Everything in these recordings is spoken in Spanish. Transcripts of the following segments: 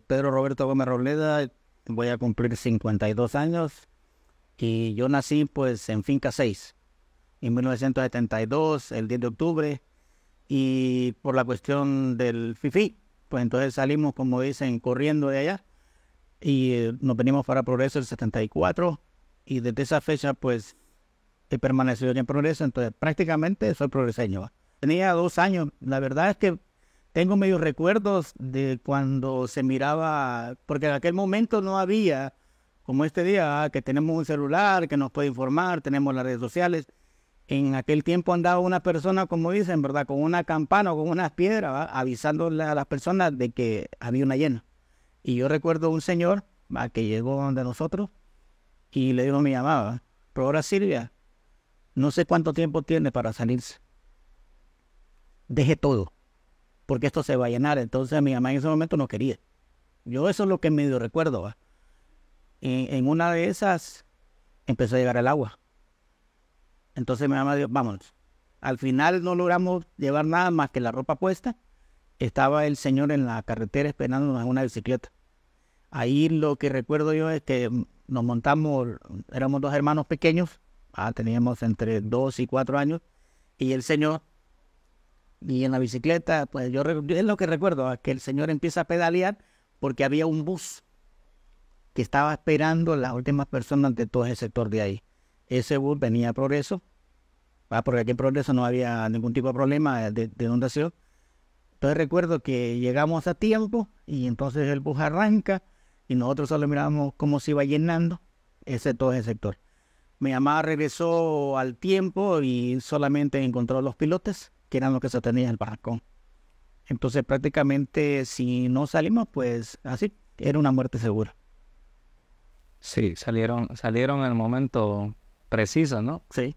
Pedro Roberto Gómez Robleda, voy a cumplir 52 años y yo nací pues en Finca 6 en 1972, el 10 de octubre, y por la cuestión del FIFI, pues entonces salimos, como dicen, corriendo de allá y nos venimos para Progreso el 74 y desde esa fecha pues he permanecido en Progreso, entonces prácticamente soy progreseño. Tenía 2 años, la verdad es que tengo medios recuerdos de cuando se miraba, porque en aquel momento no había, como este día, que tenemos un celular que nos puede informar, tenemos las redes sociales. En aquel tiempo andaba una persona, como dicen, ¿verdad?, con una campana o con unas piedras, ¿va?, avisándole a las personas de que había una llena. Y yo recuerdo un señor, ¿va?, que llegó donde nosotros y le dijo a mi mamá, ¿va?, pero ahora Silvia, no sé cuánto tiempo tiene para salirse. Deje todo, porque esto se va a llenar. Entonces mi mamá en ese momento no quería. Yo eso es lo que medio recuerdo, ¿va? En una de esas empezó a llegar el agua. Entonces mi mamá dijo, vámonos. Al final no logramos llevar nada más que la ropa puesta. Estaba el señor en la carretera esperándonos en una bicicleta. Ahí lo que recuerdo yo es que nos montamos, éramos dos hermanos pequeños, teníamos entre 2 y 4 años, y el señor, y en la bicicleta, pues yo es lo que recuerdo, que el señor empieza a pedalear porque había un bus que estaba esperando las últimas personas de todo ese sector de ahí. Ese bus venía a Progreso, porque aquí en Progreso no había ningún tipo de problema de inundación. Entonces recuerdo que llegamos a tiempo y entonces el bus arranca y nosotros solo mirábamos cómo se iba llenando todo ese sector. Mi mamá regresó al tiempo y solamente encontró los pilotes, que eran los que sostenían el barracón. Entonces prácticamente si no salimos, pues así, era una muerte segura. Sí, salieron en el momento preciso, ¿no? Sí.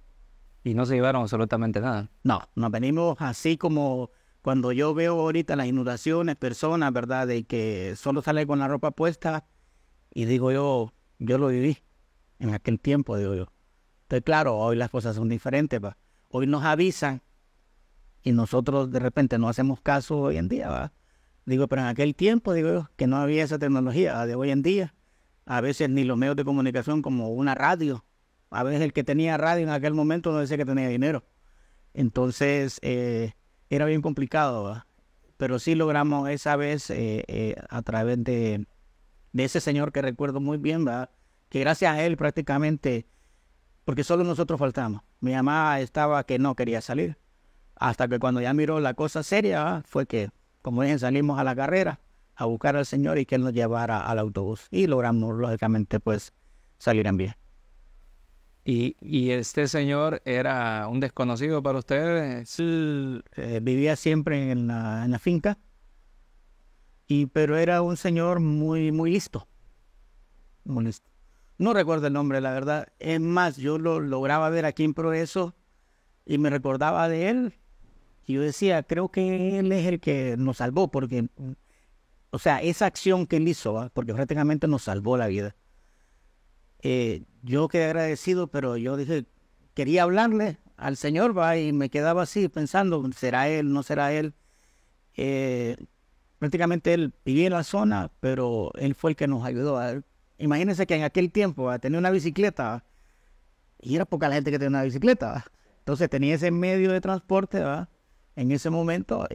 Y no se llevaron absolutamente nada. No, nos venimos así como cuando yo veo ahorita las inundaciones, personas, ¿verdad?, de que solo sale con la ropa puesta y digo yo lo viví en aquel tiempo, digo yo. Entonces, claro, hoy las cosas son diferentes, ¿va? Hoy nos avisan y nosotros de repente no hacemos caso hoy en día, ¿va? Digo, pero en aquel tiempo, digo yo, que no había esa tecnología de hoy en día. A veces ni los medios de comunicación como una radio. A veces el que tenía radio en aquel momento no decía que tenía dinero. Entonces, era bien complicado, ¿va? Pero sí logramos esa vez a través de ese señor que recuerdo muy bien, ¿va?, que gracias a él prácticamente, porque solo nosotros faltamos. Mi mamá estaba que no quería salir, hasta que cuando ya miró la cosa seria, ¿va?, fue que, como dije, salimos a la carrera a buscar al señor y que él nos llevara al autobús. Y logramos, lógicamente, pues, salir en bien. ¿Y este señor era un desconocido para ustedes? Sí, vivía siempre en la finca, pero era un señor muy, muy listo, muy listo. No recuerdo el nombre, la verdad. Es más, yo lo lograba ver aquí en Progreso y me recordaba de él. Y yo decía, creo que él es el que nos salvó, porque, o sea, esa acción que él hizo, ¿va?, porque prácticamente nos salvó la vida. Yo quedé agradecido, pero yo dije, quería hablarle al Señor, ¿va?, y me quedaba así pensando, ¿será él, no será él? Prácticamente él vivía en la zona, pero él fue el que nos ayudó. Imagínense que en aquel tiempo tenía una bicicleta, ¿va?, y era poca la gente que tenía una bicicleta, ¿va? Entonces tenía ese medio de transporte, ¿va?, en ese momento,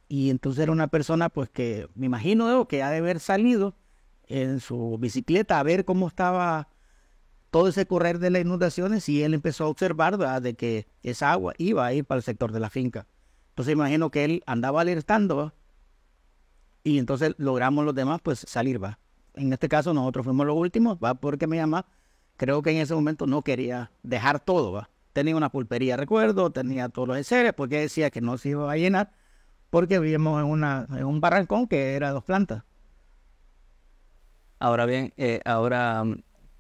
y entonces era una persona pues que me imagino yo que ha de haber salido en su bicicleta a ver cómo estaba todo ese correr de las inundaciones y él empezó a observar, ¿verdad?, de que esa agua iba a ir para el sector de la finca. Entonces imagino que él andaba alertando, ¿va?, y entonces logramos los demás pues salir, ¿va? En este caso nosotros fuimos los últimos, ¿va?, porque mi mamá creo que en ese momento no quería dejar todo, ¿va? Tenía una pulpería, recuerdo, tenía todos los enseres, porque decía que no se iba a llenar, porque vivíamos en un barrancón que era 2 plantas. Ahora bien,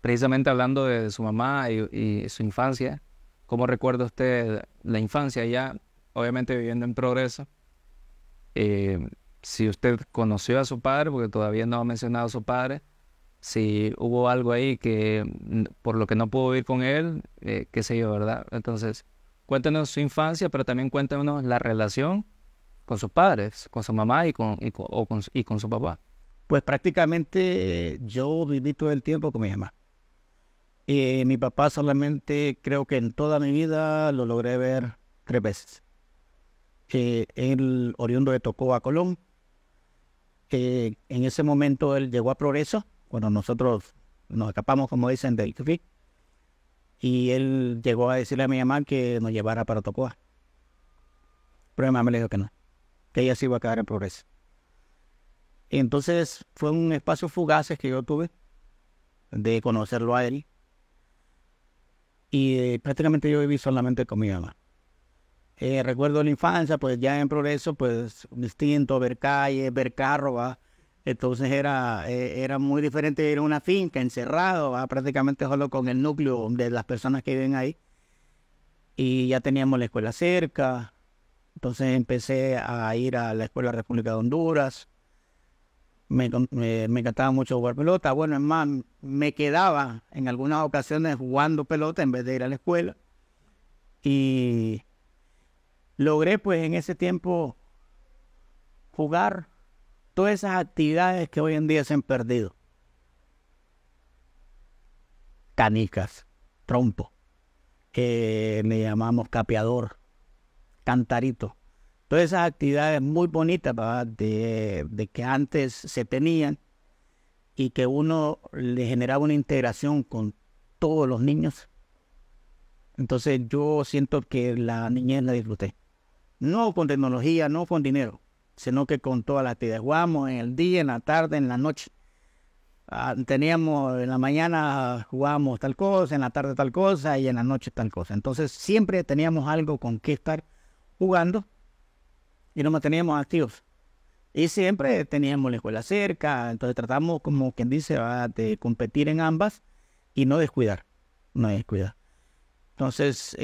precisamente hablando de su mamá y su infancia, ¿cómo recuerda usted la infancia ya, obviamente viviendo en Progreso? Si usted conoció a su padre, porque todavía no ha mencionado a su padre, si hubo algo ahí que por lo que no pudo vivir con él, qué sé yo, ¿verdad? Entonces, cuéntenos su infancia, pero también cuéntenos la relación con sus padres, con su mamá y con su papá. Pues prácticamente yo viví todo el tiempo con mi mamá. Mi papá solamente creo que en toda mi vida lo logré ver 3 veces. Él oriundo de Tocoa, Colón. En ese momento él llegó a Progreso, cuando nosotros nos escapamos, como dicen, del CFI, y él llegó a decirle a mi mamá que nos llevara para Tocoa. Pero mi mamá le dijo que no, que ella se iba a quedar en Progreso. Y entonces fue un espacio fugaces que yo tuve de conocerlo a él, y prácticamente yo viví solamente con mi mamá. Recuerdo la infancia, pues ya en Progreso, pues distinto, ver calles, ver carros, ¿va? Entonces era muy diferente ir a una finca encerrado, ¿va? Prácticamente solo con el núcleo de las personas que viven ahí. Y ya teníamos la escuela cerca, entonces empecé a ir a la Escuela República de Honduras. Me encantaba mucho jugar pelota. Bueno, es más, me quedaba en algunas ocasiones jugando pelota en vez de ir a la escuela. Y logré pues en ese tiempo jugar todas esas actividades que hoy en día se han perdido. Canicas, trompo, le llamamos capeador, cantarito. Todas esas actividades muy bonitas, ¿verdad? De que antes se tenían y que uno le generaba una integración con todos los niños. Entonces yo siento que la niñez la disfruté. No con tecnología, no con dinero, sino que con todas las actividades. Jugamos en el día, en la tarde, en la noche. Teníamos en la mañana jugábamos tal cosa, en la tarde tal cosa y en la noche tal cosa. Entonces siempre teníamos algo con que estar jugando y nos manteníamos activos. Y siempre teníamos la escuela cerca, entonces tratamos, como quien dice, de competir en ambas y no descuidar, no descuidar. Entonces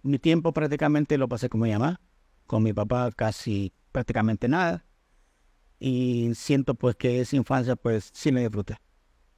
mi tiempo prácticamente lo pasé con mi mamá, con mi papá casi prácticamente nada. Y siento pues que esa infancia pues sí la disfruté.